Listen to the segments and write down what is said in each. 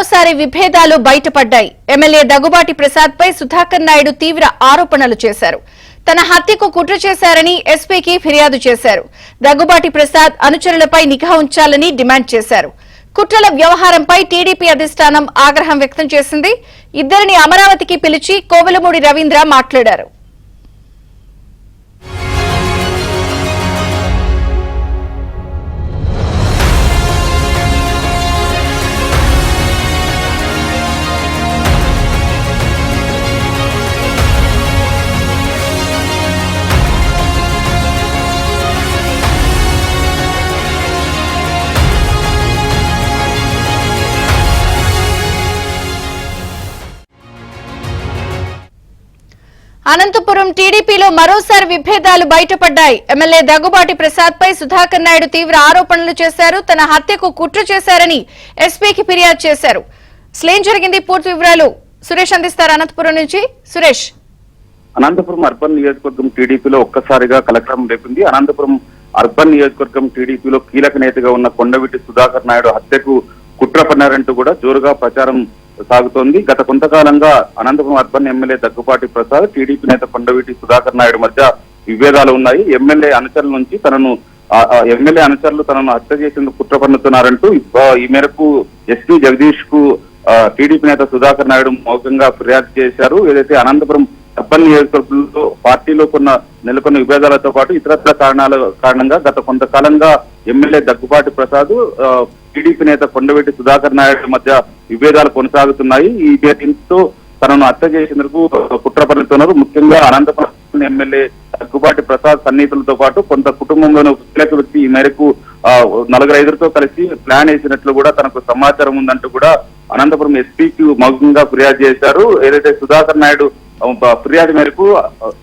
మరోసారి విభేదాలు బయటపడ్డాయి. ఎమ్మెల్యే దగ్గుబాటి ప్రసాద్ పై సుధాకర్ నాయుడు తీవ్ర ఆరోపణలు చేశారు. తన హత్యకు కుట్ర చేశారని ఎస్పీకి ఫిర్యాదు చేశారు. దగ్గుబాటి ప్రసాద్ అనుచరులపై నిఘా ఉంచాలని డిమాండ్ చేశారు. కుట్రల వ్యవహారంపై టీడీపీ అధిష్టానం ఆగ్రహం వ్యక్తం చేసింది. ఇద్దరిని అమరావతికి పిలిచి కోవెలమూడి రవీంద్ర మాట్లాడారు. అనంతపురం టీడీపీలో మరోసారి విభేదాలు బయటపడ్డాయి. ఎమ్మెల్యే దగ్గుబాటి ప్రసాద్ పై సుధాకర్ నాయుడు తీవ్ర ఆరోపణలు చేశారు. తన హత్యకు కుట్ర చేశారని ఎస్పీకి ఫిర్యాదు చేశారు. అసలేం జరిగింది, పూర్తి వివరాలు సురేష్ అందిస్తారు అనంతపురం నుంచి. సురేష్, అనంతపురం అర్బన్ నియోజకవర్గం టీడీపీలో ఒక్కసారిగా కలకలం రేపింది. అనంతపురం అర్బన్ నియోజకవర్గం టీడీపీలో కీలక నేతగా ఉన్న కొండవీటి సుధాకర్ నాయుడు హత్యకు కుట్ర పన్నారంటూ కూడా జోరుగా ప్రచారం సాగుతోంది. గత కొంతకాలంగా Anantapuram urban MLA Daggubati Prasad, TDP నేత కొండవీటి సుధాకర్ నాయుడు మధ్య విభేదాలు ఉన్నాయి. ఎమ్మెల్యే అనుచరులు తనను హత్య చేసేందుకు కుట్ర పన్నుతున్నారంటూ ఈ మేరకు ఎస్పీ జగదీష్ కు టీడీపీ నేత సుధాకర్ నాయుడు మౌఖంగా ఫిర్యాదు చేశారు. ఏదైతే అనంతపురం అర్బన్ నియోజకవర్గంలో పార్టీలో నెలకొన్న విభేదాలతో పాటు ఇతరత్ర కారణంగా గత కొంతకాలంగా ఎమ్మెల్యే దగ్గుబాటి ప్రసాద్, టీడీపీ నేత కొండవీటి సుధాకర్ నాయుడు మధ్య విభేదాలు కొనసాగుతున్నాయి. ఈ దీంతో తనను హత్య చేసేందుకు కుట్ర పన్నుతున్నారు. ముఖ్యంగా అనంతపురం ఎమ్మెల్యే దగ్గుబాటి ప్రసాద్ సన్నిహితులతో పాటు కొంత కుటుంబంలోని కీలక వ్యక్తి ఈ మేరకు 4-5తో కలిసి ప్లాన్ వేసినట్లు కూడా తనకు సమాచారం ఉందంటూ కూడా అనంతపురం ఎస్పీకి మౌఖికంగా ఫిర్యాదు చేశారు. ఏదైతే సుధాకర్ నాయుడు ఫిర్యాదు మేరకు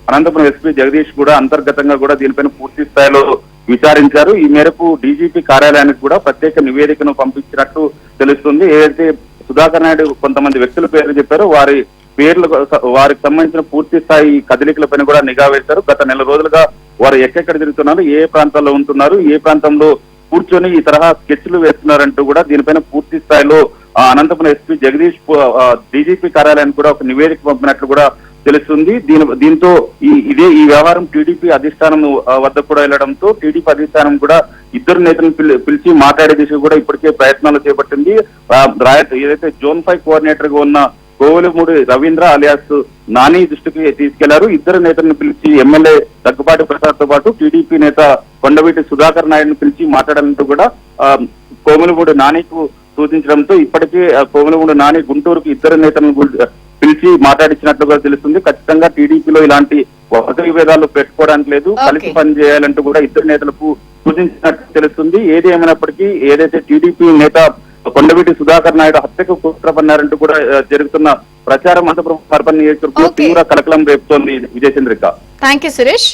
అనంతపురం ఎస్పీ జగదీష్ కూడా అంతర్గతంగా కూడా దీనిపైన పూర్తి స్థాయిలో విచారించారు. ఈ మేరకు డీజీపీ కార్యాలయానికి కూడా ప్రత్యేక నివేదికను పంపించినట్టు తెలుస్తుంది. ఏదైతే సుధాకర్ నాయుడు కొంతమంది వ్యక్తుల పేర్లు చెప్పారో వారికి సంబంధించిన పూర్తి స్థాయి కదలికలపైన కూడా నిఘా వేశారు. గత నెల రోజులుగా వారు ఎక్కడెక్కడ తిరుగుతున్నారు, ఏ ప్రాంతాల్లో ఉంటున్నారు, ఏ ప్రాంతంలో కూర్చొని ఈ తరహా స్కెచ్లు వేస్తున్నారంటూ కూడా దీనిపైన పూర్తి స్థాయిలో అనంతపురం ఎస్పీ జగదీష్ డీజీపీ కార్యాలయానికి కూడా ఒక నివేదిక పంపినట్లు కూడా తెలుస్తుంది. దీంతో ఈ వ్యవహారం టీడీపీ అధిష్టానం వద్ద కూడా వెళ్లడంతో టీడీపీ అధిష్టానం కూడా ఇద్దరు నేతలను పిలిచి మాట్లాడే దిశగా కూడా ఇప్పటికే ప్రయత్నాలు చేపట్టింది. ఏదైతే జోన్ 5 కోఆర్డినేటర్ గా ఉన్న కోవెలమూడి రవీంద్ర అలియాస్ నాని దృష్టికి తీసుకెళ్లారు. ఇద్దరు నేతలను పిలిచి ఎమ్మెల్యే దగ్గుబాటి ప్రసాద్ తో పాటు టీడీపీ నేత కొండవీటి సుధాకర్ నాయుడును పిలిచి మాట్లాడాలంటూ కూడా కోవెలమూడి నానికి సూచించడంతో ఇప్పటికే కోవెలమూడి నాని గుంటూరుకు ఇద్దరు నేతలను పిలిచి మాట్లాడించినట్లుగా తెలుస్తుంది. ఖచ్చితంగా టీడీపీలో ఇలాంటి వర్గ విభేదాలు పెట్టుకోవడానికి లేదు, కలిసి పనిచేయాలంటూ కూడా ఇద్దరు నేతలకు సూచించినట్టు తెలుస్తుంది. ఏది ఏమైనప్పటికీ ఏదైతే టీడీపీ నేత కొండవీటి సుధాకర్ నాయుడు హత్యకు కుట్ర పన్నారంటూ కూడా జరుగుతున్న ప్రచారం అనంతపురం అర్బన్ నియోజకవర్గంలో తీవ్ర కలకలం రేపుతోంది. విజయచంద్రిక. థాంక్యూ సురేష్.